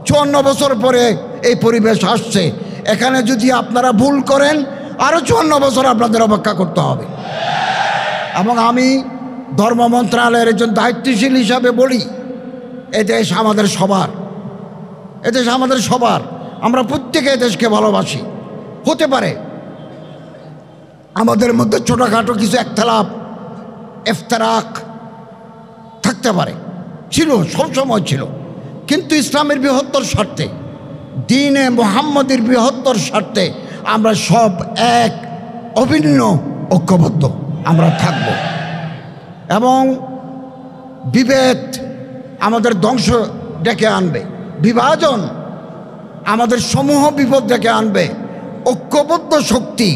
54 বছর পরে এই পরিবেশ আসছে। এখানে যদি আপনারা ভুল করেন আরও 54 বছর আপনাদের অপেক্ষা করতে হবে। এবং আমি ধর্ম মন্ত্রণালয়ের একজন দায়িত্বশীল হিসাবে বলি, এদেশ আমাদের সবার, এদেশ আমাদের সবার। আমরা প্রত্যেকে এদেশকে ভালোবাসি। হতে পারে আমাদের মধ্যে ছোটোখাটো কিছু একতলাপ ইফতিরাক থাকতে পারে, ছিল, সবসময় ছিল, কিন্তু ইসলামের বৃহত্তর স্বার্থে, দ্বীনে মুহাম্মদের বৃহত্তর স্বার্থে আমরা সব এক, অভিন্ন, ঐক্যবদ্ধ আমরা থাকব। এবং বিভেদ আমাদের ধ্বংস ডেকে আনবে, বিভাজন আমাদের সমূহ বিপদ ডেকে আনবে। ঐক্যবদ্ধ শক্তি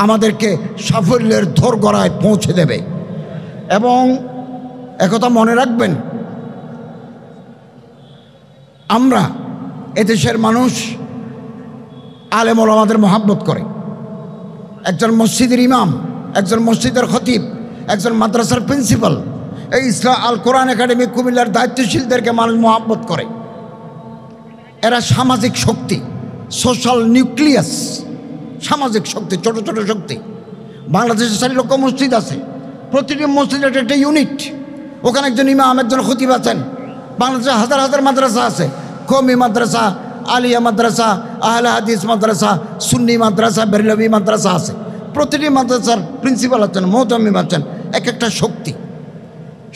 আমাদেরকে সাফল্যের দোরগোড়ায় পৌঁছে দেবে। এবং একথা মনে রাখবেন, আমরা এদেশের মানুষ আলেম ওলামাদের মহাব্বত করে। একজন মসজিদের ইমাম, একজন মসজিদের খতিব, একজন মাদ্রাসার প্রিন্সিপাল, এই ইসলাম আল কোরআন একাডেমি কুমিল্লার দায়িত্বশীলদেরকে মানুষ মহাব্বত করে। এরা সামাজিক শক্তি, সোশ্যাল নিউক্লিয়াস, সামাজিক শক্তি, ছোট ছোট শক্তি। বাংলাদেশে 4 লক্ষ মসজিদ আছে, প্রতিটি মসজিদের একটা ইউনিট, ওখানে একজন ইমাম, একজন খতিব আছেন। বাংলাদেশে হাজার হাজার মাদ্রাসা আছে, কওমি মাদ্রাসা, আলিয়া মাদ্রাসা, আহলে হাদিস মাদ্রাসা, সুন্নি মাদ্রাসা, বেরলভি মাদ্রাসা আছে। প্রতিটি মাদ্রাসার প্রিন্সিপাল আছেন, মুহতামিম আছেন, এক একটা শক্তি,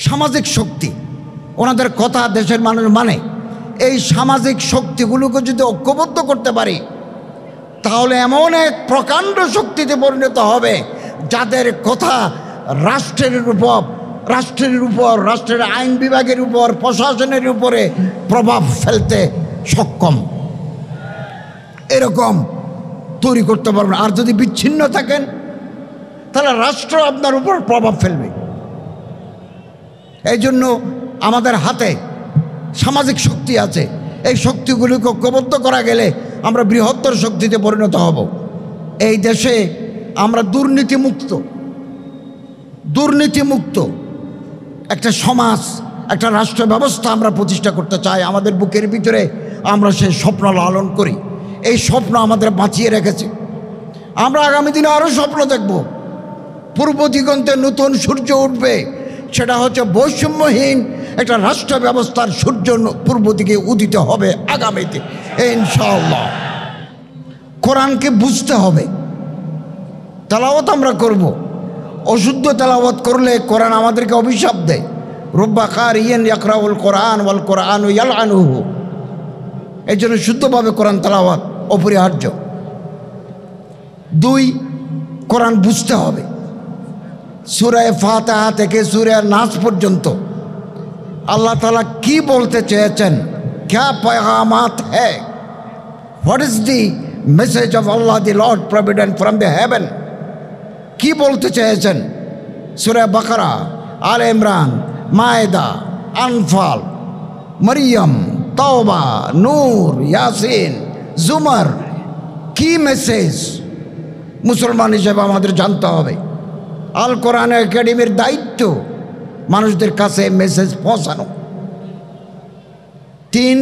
সামাজিক শক্তি। ওনাদের কথা দেশের মানুষ মানে। এই সামাজিক শক্তিগুলোকে যদি ঐক্যবদ্ধ করতে পারি তাহলে এমন এক প্রকাণ্ড শক্তিতে পরিণত হবে যাদের কথা রাষ্ট্রের উপর, রাষ্ট্রের আইন বিভাগের উপর, প্রশাসনের উপরে প্রভাব ফেলতে সক্ষম। এরকম তৈরি করতে পারবেন। আর যদি বিচ্ছিন্ন থাকেন তাহলে রাষ্ট্র আপনার উপর প্রভাব ফেলবে। এই জন্য আমাদের হাতে সামাজিক শক্তি আছে। এই শক্তিগুলিকে ঐক্যবদ্ধ করা গেলে আমরা বৃহত্তর শক্তিতে পরিণত হব। এই দেশে আমরা দুর্নীতিমুক্ত একটা সমাজ, একটা রাষ্ট্র ব্যবস্থা আমরা প্রতিষ্ঠা করতে চাই। আমাদের বুকের ভিতরে আমরা সেই স্বপ্ন লালন করি। এই স্বপ্ন আমাদের বাঁচিয়ে রেখেছে। আমরা আগামী দিনে আরও স্বপ্ন দেখব। পূর্ব দিগন্তে নতুন সূর্য উঠবে, সেটা হচ্ছে বৈষম্যহীন একটা রাষ্ট্র ব্যবস্থার সূর্য পূর্ব দিকে উদিত হবে আগামীতে ইনশাআল্লাহ। কোরআনকে বুঝতে হবে, তেলাওয়াত আমরা করব। অশুদ্ধ তেলাওয়াত করলে কোরআন আমাদেরকে অভিশাপ দেয়। রব্বা কারিয়ান ইয়াকরাউল কোরআন ওয়াল কোরআন ইয়ালআনুহু। এই জন্য শুদ্ধভাবে কোরআন তেলাওয়াত অপরিহার্য। 2, কোরআন বুঝতে হবে। সূরা ফাতিহা থেকে সূরা নাস পর্যন্ত আল্লাহ তাআলা কি বলতে চেয়েছেন, ক্যা পেগামাত হ্যায়, what is the message of Allah the lord provident from the haven, কি বলতে চেয়েছেন। সূরা বাকারা, আলে ইমরান, মায়েদা, আনফাল, মরিয়ম, তওবা, নূর, ইয়াসিন, জুমার, কি মেসেজ মুসলমান হিসেবে আমাদের জানতে হবে। আল কোরআন একাডেমির দায়িত্ব মানুষদের কাছে মেসেজ পৌঁছানো। 3,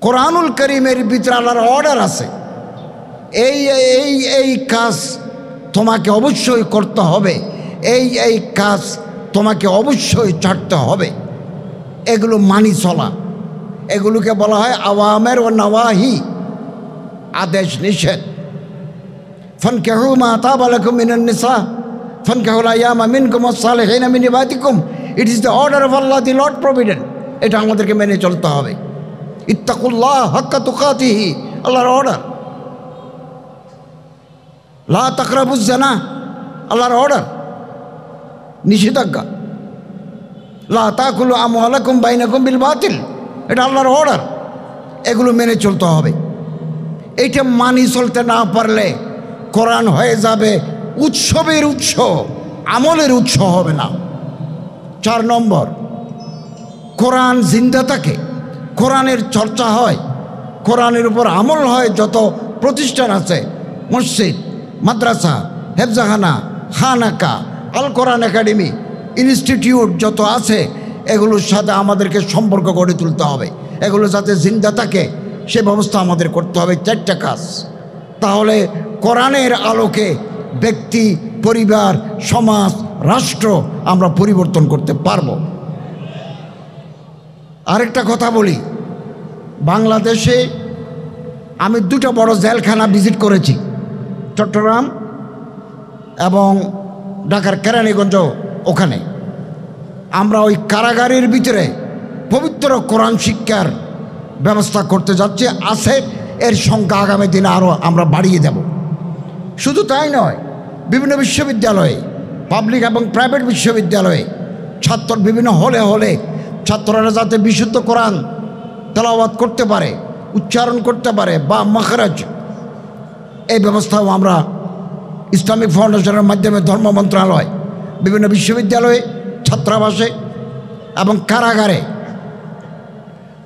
কোরআনুল করিমের ভিতরে আল্লাহর অর্ডার আছে। এই কাজ তোমাকে অবশ্যই করতে হবে, এই কাজ তোমাকে অবশ্যই ছাড়তে হবে। এগুলো মানি চলা, এগুলোকে বলা হয় আওয়ামের ও নওয়াহি, আদেশ নিষেধ। ফানকিহু মা তাবা লাকুম মিনান নিসা ফানকিহুল আইয়ামা মিনকুম ওয়াস-সালিহিনা মিন ইবাদিকুম। It is the order of Allah the lord provident. এটা আমাদেরকে মেনে চলতে হবে। ইত্তাকুল্লাহ হাক্কা তুকাতিহি, আল্লাহর অর্ডার। লা তাকরাবুজ জিনা, আল্লাহর অর্ডার, নিষেধাজ্ঞা। লা তাকুলু আমওয়ালাকুম বাইনাকুম বিল বাতিল, এটা আল্লাহর অর্ডার। এগুলো মেনে চলতে হবে। এইটা মানি চলতে না পারলে কোরআন হয়ে যাবে উৎসবের উৎস, আমলের উৎস হবে না। 4 নম্বর, কোরআন জিন্দা থাকে, কোরআনের চর্চা হয়, কোরআনের উপর আমল হয়। যত প্রতিষ্ঠান আছে, মসজিদ, মাদ্রাসা, হেফজাখানা, খানাকা, আল কোরআন একাডেমি, ইনস্টিটিউট যত আছে, এগুলোর সাথে আমাদেরকে সম্পর্ক গড়ে তুলতে হবে। এগুলো যাতে জিন্দা থাকে সে ব্যবস্থা আমাদের করতে হবে। 4টা কাজ, তাহলে কোরআনের আলোকে ব্যক্তি, পরিবার, সমাজ, রাষ্ট্র আমরা পরিবর্তন করতে পারব। আরেকটা কথা বলি, বাংলাদেশে আমি 2টা বড় জেলখানা ভিজিট করেছি, চট্টগ্রাম এবং ঢাকার কেরানীগঞ্জ। ওখানে আমরা ওই কারাগারের ভিতরে পবিত্র কোরআন শিক্ষার ব্যবস্থা করতে যাচ্ছি, আছে। এর সংখ্যা আগামী দিনে আরও আমরা বাড়িয়ে দেব। শুধু তাই নয়, বিভিন্ন বিশ্ববিদ্যালয়ে, পাবলিক এবং প্রাইভেট বিশ্ববিদ্যালয়ে ছাত্র বিভিন্ন হলে হলে ছাত্ররা যাতে বিশুদ্ধ কোরআন তেলাওয়াত করতে পারে, উচ্চারণ করতে পারে বা মাখরাজ, এই ব্যবস্থাও আমরা ইসলামিক ফাউন্ডেশনের মাধ্যমে ধর্ম মন্ত্রণালয়, বিভিন্ন বিশ্ববিদ্যালয়ে, ছাত্রাবাসে এবং কারাগারে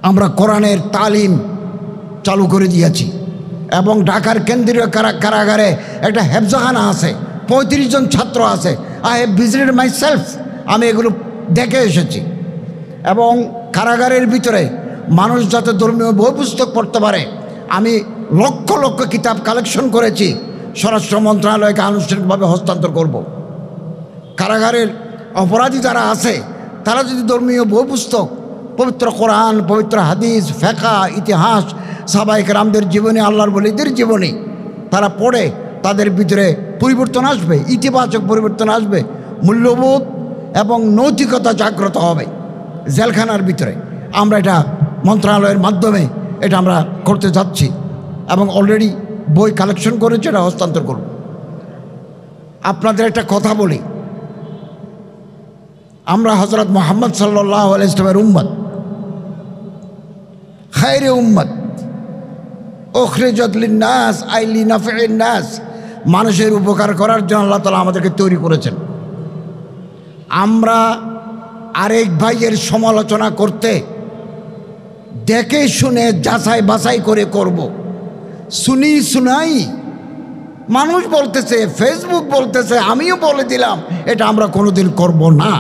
আমরা কোরআনের তালিম চালু করে দিয়েছি। এবং ঢাকার কেন্দ্রীয় কারাগারে একটা হেফজখানা আছে, 35 জন ছাত্র আছে। I have visited my self, আমি এগুলো দেখে এসেছি। এবং কারাগারের ভিতরে মানুষ যাতে ধর্মীয় বই পুস্তক পড়তে পারে, আমি লক্ষ লক্ষ কিতাব কালেকশন করেছি, স্বরাষ্ট্র মন্ত্রণালয়কে আনুষ্ঠানিকভাবে হস্তান্তর করব। কারাগারের অপরাধী যারা আছে তারা যদি ধর্মীয় বই পুস্তক, পবিত্র কোরআন, পবিত্র হাদিস, ফেকা, ইতিহাস, সাহাবায়ে কেরামদের জীবনী, আল্লাহর ওলিদের জীবনী তারা পড়ে, তাদের ভিতরে পরিবর্তন আসবে, ইতিবাচক পরিবর্তন আসবে, মূল্যবোধ এবং নৈতিকতা জাগ্রত হবে জেলখানার ভিতরে। আমরা এটা মন্ত্রণালয়ের মাধ্যমে এটা আমরা করতে যাচ্ছি এবং অলরেডি বই কালেকশন করেছে, এটা হস্তান্তর করব। আপনাদের একটা কথা বলি, আমরা হযরত মুহাম্মদ সাল্লাল্লাহু আলাইহি ওয়াসাল্লামের উম্মত, খায়রে উম্মত, উখরিজাত লিন-নাস আই লিনাফি'ন নাস, মানুষের উপকার করার জন্য আল্লাহ তাআলা আমাদেরকে তৈরি করেছেন। আমরা আরেক ভাইয়ের সমালোচনা করতে দেখে শুনে যাচাই বাছাই করে করব। শুনাই মানুষ বলতেছে, ফেসবুক বলতেছে, আমিও বলে দিলাম, এটা আমরা কোনোদিন করব না।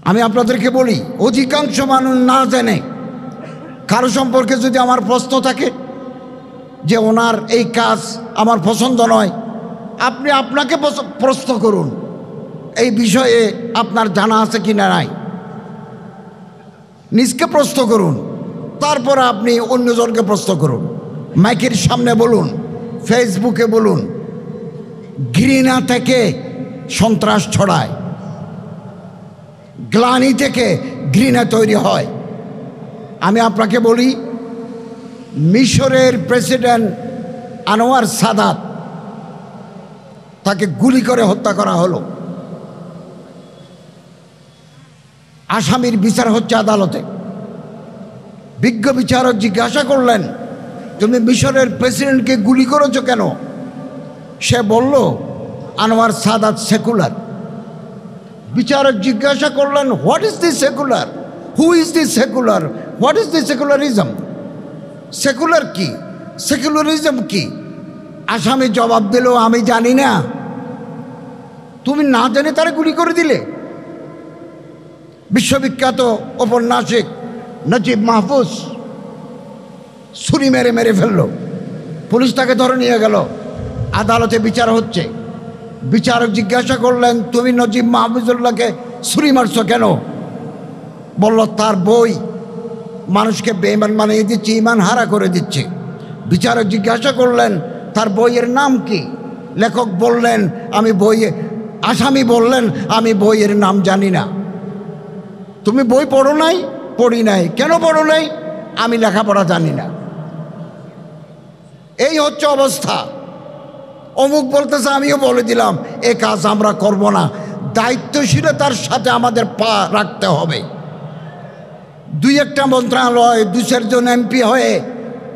আমি আপনাদেরকে বলি, অধিকাংশ মানুষ না জেনে কারো সম্পর্কে যদি আমার প্রশ্ন থাকে যে ওনার এই কাজ আমার পছন্দ নয়, আপনি আপনাকে প্রশ্ন করুন এই বিষয়ে আপনার জানা আছে কি না নাই, নিজকে প্রশ্ন করুন, তারপরে আপনি অন্যজনকে প্রশ্ন করুন। মাইকের সামনে বলুন, ফেসবুকে বলুন। ঘৃণা থেকে সন্ত্রাস ছড়ায়, গ্লানি থেকে ঘৃণা তৈরি হয়। আমি আপনাকে বলি, মিশরের প্রেসিডেন্ট আনোয়ার সাদাত, তাকে গুলি করে হত্যা করা হলো। আসামির বিচার হচ্ছে আদালতে। বিজ্ঞ বিচারক জিজ্ঞাসা করলেন, তুমি মিশরের প্রেসিডেন্টকে গুলি করেছো কেন? সে বলল, আনোয়ার সাদাত সেকুলার। বিচারক জিজ্ঞাসা করলেন, what is this secular, who is this secular, what is this secularism, secular কি, সেকুলারিজম কি? আসামি জবাব দিল, আমি জানি না। তুমি না জেনে তারা গুলি করে দিলে। বিশ্ববিখ্যাত ঔপন্যাসিক নজিব মাহফুজ ছুরি মেরে মেরে ফেললো, পুলিশ তাকে ধরে নিয়ে গেল, আদালতে বিচার হচ্ছে। বিচারক জিজ্ঞাসা করলেন, তুমি নজিব মাহফুজুল্লাহকে ছুরি মারছো কেন? বলল, তার বই মানুষকে বেঈমান বানিয়ে দিচ্ছে, ঈমান হারা করে দিচ্ছে। বিচারক জিজ্ঞাসা করলেন, তার বইয়ের নাম কি? লেখক বললেন, আসামি বললেন, আমি বইয়ের নাম জানি না। তুমি বই পড়ো নাই? পড়ি নাই। কেন পড়ো নাই? আমি লেখাপড়া জানি না। এই হচ্ছে অবস্থা। অমুক বলতেছে, আমিও বলে দিলাম, এ কাজ আমরা করব না। দায়িত্বশীলতার সাথে আমাদের পা রাখতে হবে। 2-1টা মন্ত্রণালয়, 2-4 জন এমপি হয়ে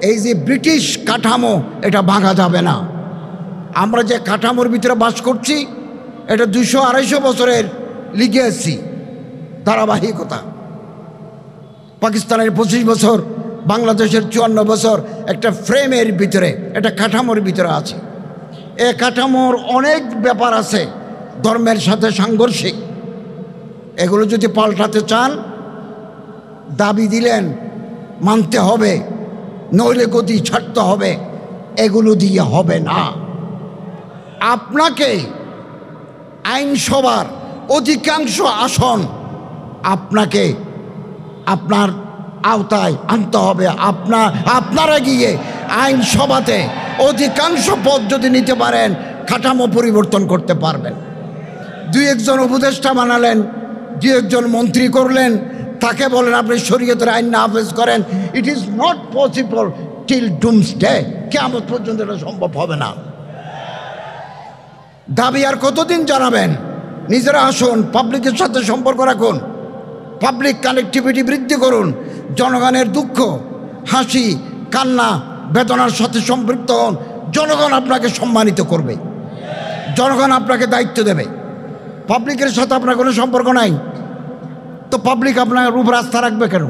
এই যে ব্রিটিশ কাঠামো, এটা ভাঙা যাবে না। আমরা যে কাঠামোর ভিতরে বাস করছি, এটা 200-250 বছরের লিগেসি, ধারাবাহিকতা। পাকিস্তানের 25 বছর, বাংলাদেশের 54 বছর, একটা ফ্রেমের ভিতরে, একটা কাঠামোর ভিতরে আছে। এ কাঠামোর অনেক ব্যাপার আছে ধর্মের সাথে সাংঘর্ষিক। এগুলো যদি পাল্টাতে চান, দাবি দিলেন মানতে হবে, নইলে গদি ছাড়তে হবে, এগুলো দিয়ে হবে না। আপনাকে আইনসভার অধিকাংশ আসন আপনাকে আপনার আওতায় আনতে হবে। আপনারা গিয়ে আইনসভাতে অধিকাংশ পদ যদি নিতে পারেন, কাঠামো পরিবর্তন করতে পারবেন। দুই একজন উপদেষ্টা বানালেন, দুই একজন মন্ত্রী করলেন, তাকে বলেন আপনি শরীয়তের আইন নাফেজ করেন। It is not possible till Doomsday, কিয়ামত পর্যন্ত এটা সম্ভব হবে না। দাবি আর কতদিন জানাবেন? নিজেরা আসুন, পাবলিকের সাথে সম্পর্ক রাখুন, পাবলিক কানেক্টিভিটি বৃদ্ধি করুন, জনগণের দুঃখ, হাসি, কান্না, বেদনার সাথে সম্পৃক্ত হন। জনগণ আপনাকে সম্মানিত করবে, জনগণ আপনাকে দায়িত্ব দেবে। পাবলিকের সাথে আপনার কোনো সম্পর্ক নাই, তো পাবলিক আপনার উপর আস্থা রাখবে কেন?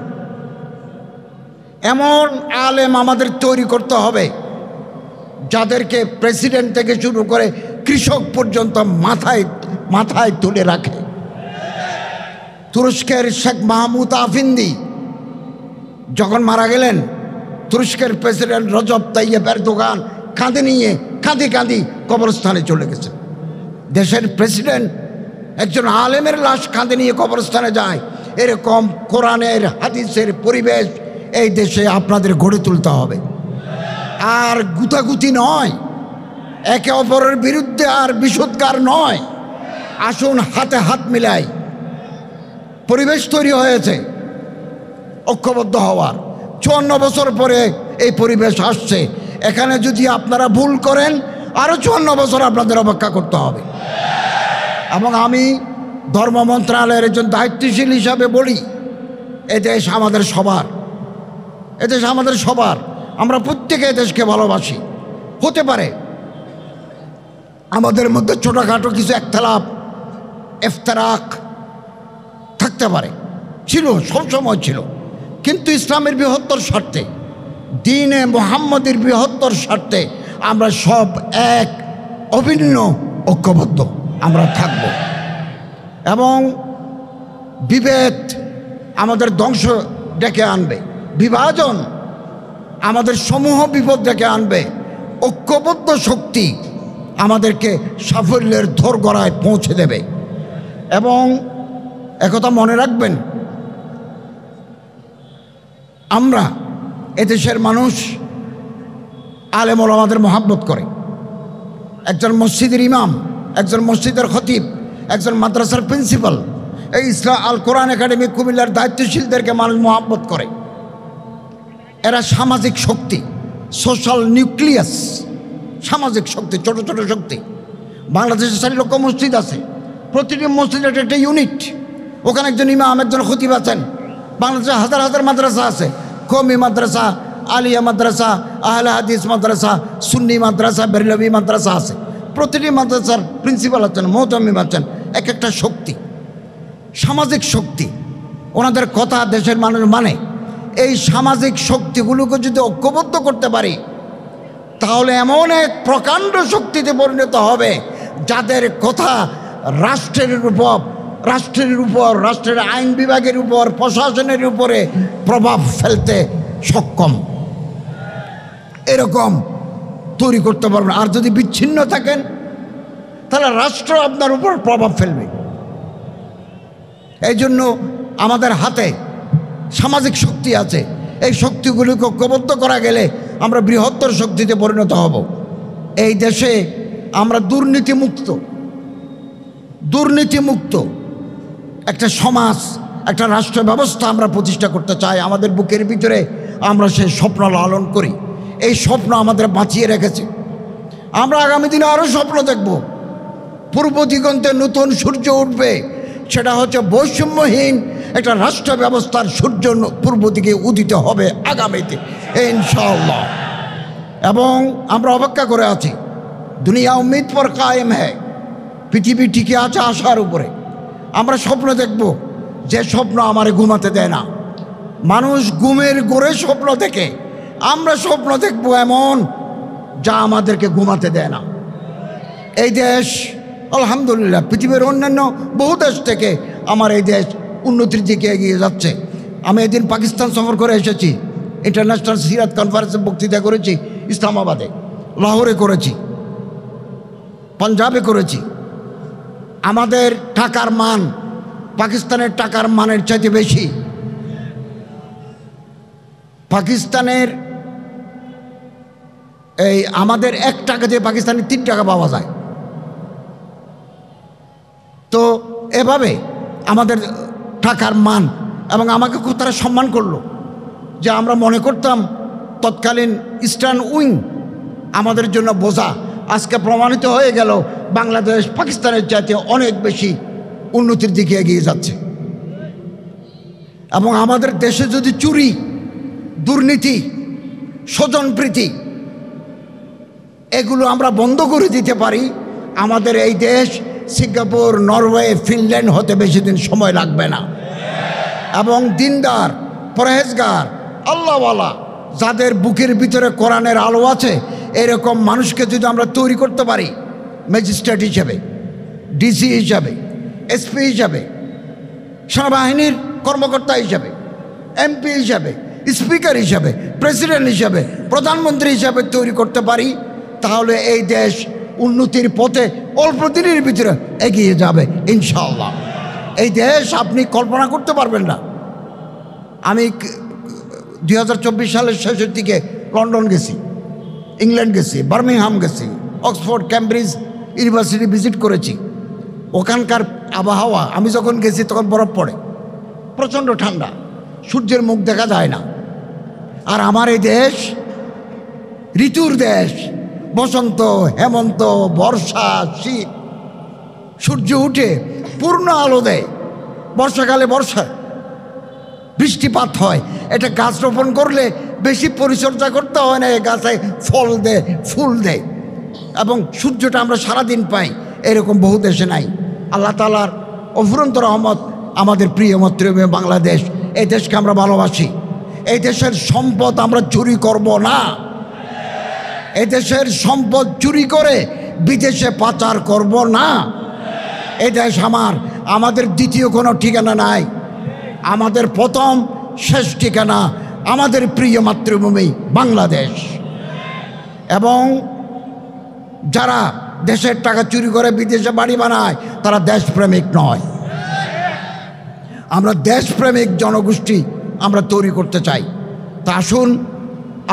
এমন আলেম আমাদের তৈরি করতে হবে যাদেরকে প্রেসিডেন্ট থেকে শুরু করে কৃষক পর্যন্ত মাথায় তুলে রাখে। তুরস্কের শেখ মাহমুদ আফিন্দি যখন মারা গেলেন, তুরস্কের প্রেসিডেন্ট রজব তাইয়েপ এরদোগান কাঁদি কবরস্থানে চলে গেছে। দেশের প্রেসিডেন্ট একজন আলেমের লাশ কাঁধে নিয়ে কবরস্থানে যায়। এরকম কোরআনের হাদিসের পরিবেশ এই দেশে আপনাদের গড়ে তুলতে হবে। আর গুতাগুতি নয়, একে অপরের বিরুদ্ধে আর বিষোদ্গার নয়। আসুন হাতে হাত মিলাই। পরিবেশ তৈরি হয়েছে ঐক্যবদ্ধ হওয়ার। 54 বছর পরে এই পরিবেশ আসছে। এখানে যদি আপনারা ভুল করেন, আরও 54 বছর আপনাদের অপেক্ষা করতে হবে। এবং আমি ধর্ম মন্ত্রণালয়ের একজন দায়িত্বশীল হিসাবে বলি, এদেশ আমাদের সবার, এদেশ আমাদের সবার। আমরা প্রত্যেকে দেশকে ভালোবাসি। হতে পারে আমাদের মধ্যে ছোটোখাটো কিছু একতলাপ ইফতারাক থাকতে পারে, ছিল, সবসময় ছিল, কিন্তু ইসলামের বৃহত্তর স্বার্থে, দ্বীনে মুহাম্মদের বৃহত্তর স্বার্থে আমরা সব এক, অভিন্ন, ঐক্যবদ্ধ আমরা থাকব। এবং বিভেদ আমাদের ধ্বংস ডেকে আনবে, বিভাজন আমাদের সমূহ বিপদ ডেকে আনবে। ঐক্যবদ্ধ শক্তি আমাদেরকে সাফল্যের দোরগোড়ায় পৌঁছে দেবে। এবং একথা মনে রাখবেন, আমরা এদেশের মানুষ আলেম ওলামাদের মহাব্বত করে। একজন মসজিদের ইমাম, একজন মসজিদের খতিব, একজন মাদ্রাসার প্রিন্সিপাল, এই আল কোরআন একাডেমি কুমিল্লার দায়িত্বশীলদেরকে মানুষ মহাব্বত করে। এরা সামাজিক শক্তি, সোশ্যাল নিউক্লিয়াস, সামাজিক শক্তি, ছোট ছোট শক্তি। বাংলাদেশে 4 লক্ষ মসজিদ আছে, প্রতিটি মসজিদের একটা ইউনিট, ওখানে একজন ইমাম, একজন খতিব আছেন। বাংলাদেশে হাজার হাজার মাদ্রাসা আছে, কওমি মাদ্রাসা, আলিয়া মাদ্রাসা, আহলে হাদিস মাদ্রাসা, সুন্নি মাদ্রাসা, বেরলভি মাদ্রাসা আছে। প্রতিটি মাদ্রাসার প্রিন্সিপাল আছেন, মুহতামিম আছেন, এক একটা শক্তি, সামাজিক শক্তি। ওনাদের কথা দেশের মানুষ মানে। এই সামাজিক শক্তিগুলোকে যদি ঐক্যবদ্ধ করতে পারি, তাহলে এমন এক প্রকাণ্ড শক্তিতে পরিণত হবে যাদের কথা রাষ্ট্রের উপর, রাষ্ট্রের আইন বিভাগের উপর, প্রশাসনের উপরে প্রভাব ফেলতে সক্ষম। এরকম তৈরি করতে পারবেন। আর যদি বিচ্ছিন্ন থাকেন, তাহলে রাষ্ট্র আপনার উপর প্রভাব ফেলবে। এই জন্য আমাদের হাতে সামাজিক শক্তি আছে। এই শক্তিগুলিকে ঐক্যবদ্ধ করা গেলে আমরা বৃহত্তর শক্তিতে পরিণত হব। এই দেশে আমরা দুর্নীতিমুক্ত একটা সমাজ, একটা রাষ্ট্র ব্যবস্থা আমরা প্রতিষ্ঠা করতে চাই। আমাদের বুকের ভিতরে আমরা সেই স্বপ্ন লালন করি। এই স্বপ্ন আমাদের বাঁচিয়ে রেখেছে। আমরা আগামী দিনে আরও স্বপ্ন দেখব। পূর্ব দিগন্তে নতুন সূর্য উঠবে, সেটা হচ্ছে বৈষম্যহীন একটা রাষ্ট্র ব্যবস্থার সূর্য পূর্ব দিকে উদিত হবে আগামীতে ইনশাআল্লাহ। এবং আমরা অপেক্ষা করে আছি। দুনিয়া উম্মিদ পর কায়েম হ্যায়, পৃথিবী টিকে আছে আশার উপরে। আমরা স্বপ্ন দেখব, যে স্বপ্ন আমারে ঘুমাতে দেয় না। মানুষ ঘুমের ঘোরে স্বপ্ন দেখে, আমরা স্বপ্ন দেখব এমন যা আমাদেরকে ঘুমাতে দেয় না। এই দেশ আলহামদুলিল্লাহ পৃথিবীর অন্যান্য বহু দেশ থেকে আমার এই দেশ উন্নতির দিকে এগিয়ে যাচ্ছে। আমি এদিন পাকিস্তান সফর করে এসেছি, ইন্টারন্যাশনাল সিরাত কনফারেন্সে বক্তৃতা করেছি, ইসলামাবাদে, লাহোরে করেছি, পাঞ্জাবে করেছি। আমাদের টাকার মান পাকিস্তানের টাকার মানের চাইতে বেশি। পাকিস্তানের এই আমাদের 1 টাকা দিয়ে পাকিস্তানের 3 টাকা পাওয়া যায়। তো এভাবে আমাদের টাকার মান, এবং আমাকে খুব তারা সম্মান করলো, যে আমরা মনে করতাম তৎকালীন ইস্টার্ন উইং আমাদের জন্য বোঝা। আজকে প্রমাণিত হয়ে গেল বাংলাদেশ পাকিস্তানের চাইতে অনেক বেশি উন্নতির দিকে এগিয়ে যাচ্ছে। এবং আমাদের দেশে যদি চুরি, দুর্নীতি, স্বজনপ্রীতি এগুলো আমরা বন্ধ করে দিতে পারি, আমাদের এই দেশ সিঙ্গাপুর, নরওয়ে, ফিনল্যান্ড হতে বেশি দিন সময় লাগবে না। এবং দিনদার, পরহেজগার, আল্লাহওয়ালা, যাদের বুকের ভিতরে কোরআনের আলো আছে, এরকম মানুষকে যদি আমরা তৈরি করতে পারি, ম্যাজিস্ট্রেট হিসাবে, ডিসি হিসাবে, এসপি হিসাবে, সেনাবাহিনীর কর্মকর্তা হিসাবে, এমপি হিসাবে, স্পিকার হিসাবে, প্রেসিডেন্ট হিসাবে, প্রধানমন্ত্রী হিসাবে তৈরি করতে পারি, তাহলে এই দেশ উন্নতির পথে অল্প দিনের ভিতরে এগিয়ে যাবে ইনশাআল্লাহ। এই দেশ আপনি কল্পনা করতে পারবেন না। আমি 2024 সালের শেষের দিকে লন্ডন গেছি, ইংল্যান্ড গেছি, বার্মিংহাম গেছি, অক্সফোর্ড, ক্যামব্রিজ ইউনিভার্সিটি ভিজিট করেছি। ওখানকার আবহাওয়া, আমি যখন গেছি তখন বরফ পড়ে, প্রচণ্ড ঠান্ডা, সূর্যের মুখ দেখা যায় না। আর আমার এই দেশ ঋতুর দেশ, বসন্ত, হেমন্ত, বর্ষা, শীত, সূর্য উঠে পূর্ণ আলো দেয়, বর্ষাকালে বর্ষা, বৃষ্টিপাত হয়। এটা গাছ রোপণ করলে বেশি পরিচর্যা করতে হয় না, এই গাছে ফল দেয়, ফুল দেয়, এবং সূর্যটা আমরা সারাদিন পাই। এরকম বহু দেশে নাই। আল্লাহ তাআলার অফুরন্ত রহমত আমাদের প্রিয় মাতৃভূমি বাংলাদেশ। এই দেশকে আমরা ভালোবাসি। এই দেশের সম্পদ আমরা চুরি করব না। এই দেশের সম্পদ চুরি করে বিদেশে পাচার করব না। এই দেশ আমাদের দ্বিতীয় কোনো ঠিকানা নাই। আমাদের প্রথম শেষ ঠিকানা আমাদের প্রিয় মাতৃভূমি বাংলাদেশ। এবং যারা দেশের টাকা চুরি করে বিদেশে বাড়ি বানায়, তারা দেশপ্রেমিক নয়। আমরা দেশপ্রেমিক জনগোষ্ঠী আমরা তৈরি করতে চাই। তা আসুন,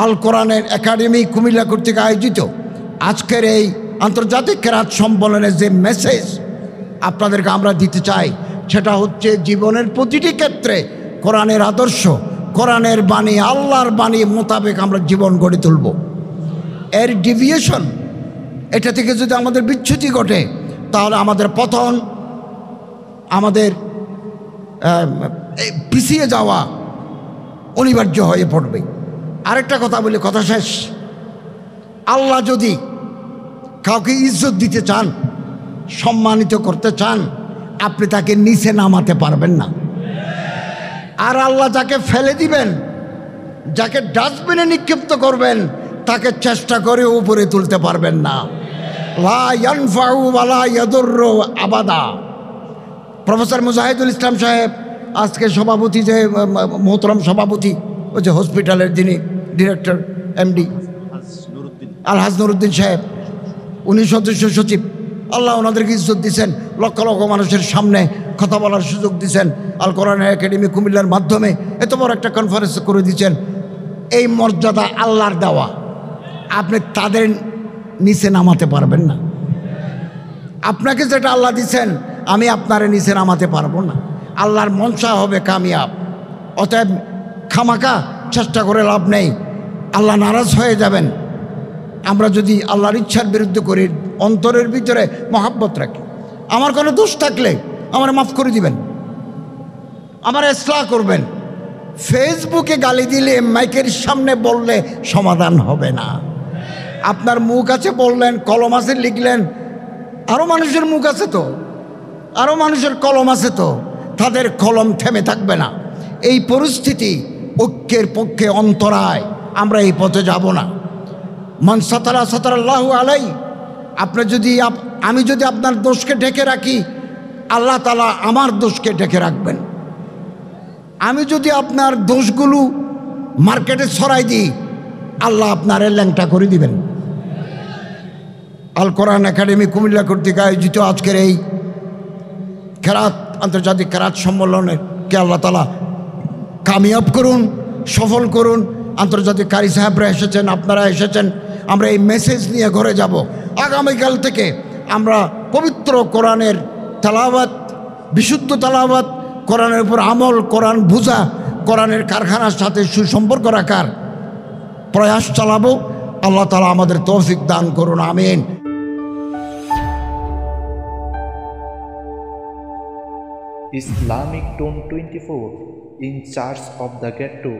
আল কোরআনের একাডেমি কুমিল্লা কর্তৃক আয়োজিত আজকের এই আন্তর্জাতিক কেরাত সম্মেলনের যে মেসেজ আপনাদেরকে আমরা দিতে চাই, সেটা হচ্ছে জীবনের প্রতিটি ক্ষেত্রে কোরআনের আদর্শ, কোরআনের বাণী, আল্লাহর বাণী মোতাবেক আমরা জীবন গড়ে তুলব। এর ডিভিয়েশন, এটা থেকে যদি আমাদের বিচ্যুতি ঘটে, তাহলে আমাদের পতন, আমাদের পিছিয়ে যাওয়া অনিবার্য হয়ে পড়বে। আরেকটা কথা বলি, কথা শেষ। আল্লাহ যদি কাউকে ইজ্জত দিতে চান, সম্মানিত করতে চান, আপনি তাকে নিচে নামাতে পারবেন না। আর আল্লাহ যাকে ফেলে দিবেন, যাকে ডাস্টবিনে নিক্ষিপ্ত করবেন, তাকে চেষ্টা করে উপরে তুলতে পারবেন না। লা ইয়ানফাউ ওয়ালা ইয়াদুররু আবাদা। প্রফেসর মুজাহিদুল ইসলাম সাহেব, আজকে সভাপতি, যে মোহতরম সভাপতি, ওই যে হসপিটালের যিনি ডিরেক্টর, এমডি আলহাজ নুরুদ্দিন সাহেব, উনি সদস্য সচিব। আল্লাহ ওনাদেরকে ইজ্জত দিচ্ছেন, লক্ষ লক্ষ মানুষের সামনে কথা বলার সুযোগ দিচ্ছেন। আল কোরআন একাডেমি কুমিল্লার মাধ্যমে এত বড় একটা কনফারেন্স করে দিচ্ছেন। এই মর্যাদা আল্লাহর দেওয়া, আপনি তাদের নিচে নামাতে পারবেন না। আপনাকে যেটা আল্লাহ দিচ্ছেন, আমি আপনারে নিচে নামাতে পারবো না। আল্লাহর মনসা হবে কামিয়াব। অতএব খামাকা চেষ্টা করে লাভ নেই, আল্লাহ নারাজ হয়ে যাবেন। আমরা যদি আল্লাহর ইচ্ছার বিরুদ্ধে করি, অন্তরের ভিতরে মহাব্বত রাখি, আমার কোনো দোষ থাকলে আমার মাফ করে দিবেন, আমার ইসলাহ করবেন। ফেসবুকে গালি দিলে, মাইকের সামনে বললে সমাধান হবে না। আপনার মুখ আছে বললেন, কলম আছে লিখলেন, আরও মানুষের মুখ আছে তো, আরও মানুষের কলম আছে তো, তাদের কলম থেমে থাকবে না। এই পরিস্থিতি ঐক্যের পক্ষে অন্তরায়। আমরা এই পথে যাব না। মান সাতারা সাতারাল্লাহু আলাই। আমি যদি আপনার দোষকে ঢেকে রাখি, আল্লাহ তাআলা আমার দোষকে ঢেকে রাখবেন। আমি যদি আপনার দোষগুলো মার্কেটে ছড়াই দিই, আল্লাহ আপনার ল্যাংটা করে দিবেন। আল কোরআন একাডেমি কুমিল্লা কর্তৃক আয়োজিত আজকের এই কেরাত, আন্তর্জাতিক কেরাত সম্মেলনে কে আল্লাহ তাআলা কামিয়াব করুন, সফল করুন। আন্তর্জাতিক কারি সাহেবরা এসেছেন, আপনারা এসেছেন। আমরা এই মেসেজ নিয়ে ঘরে যাব। আগামীকাল থেকে আমরা পবিত্র কোরআনের তেলাওয়াত, বিশুদ্ধ তেলাওয়াত, কোরআনের উপর আমল, কোরআন বুঝা, কোরআনের কারখানার সাথে সুসম্পর্ক রাখার প্রয়াস চালাবো। আল্লাহ তাআলা আমাদের তৌফিক দান করুন, আমিন। Islamic Tone 24 in charge of the ghetto.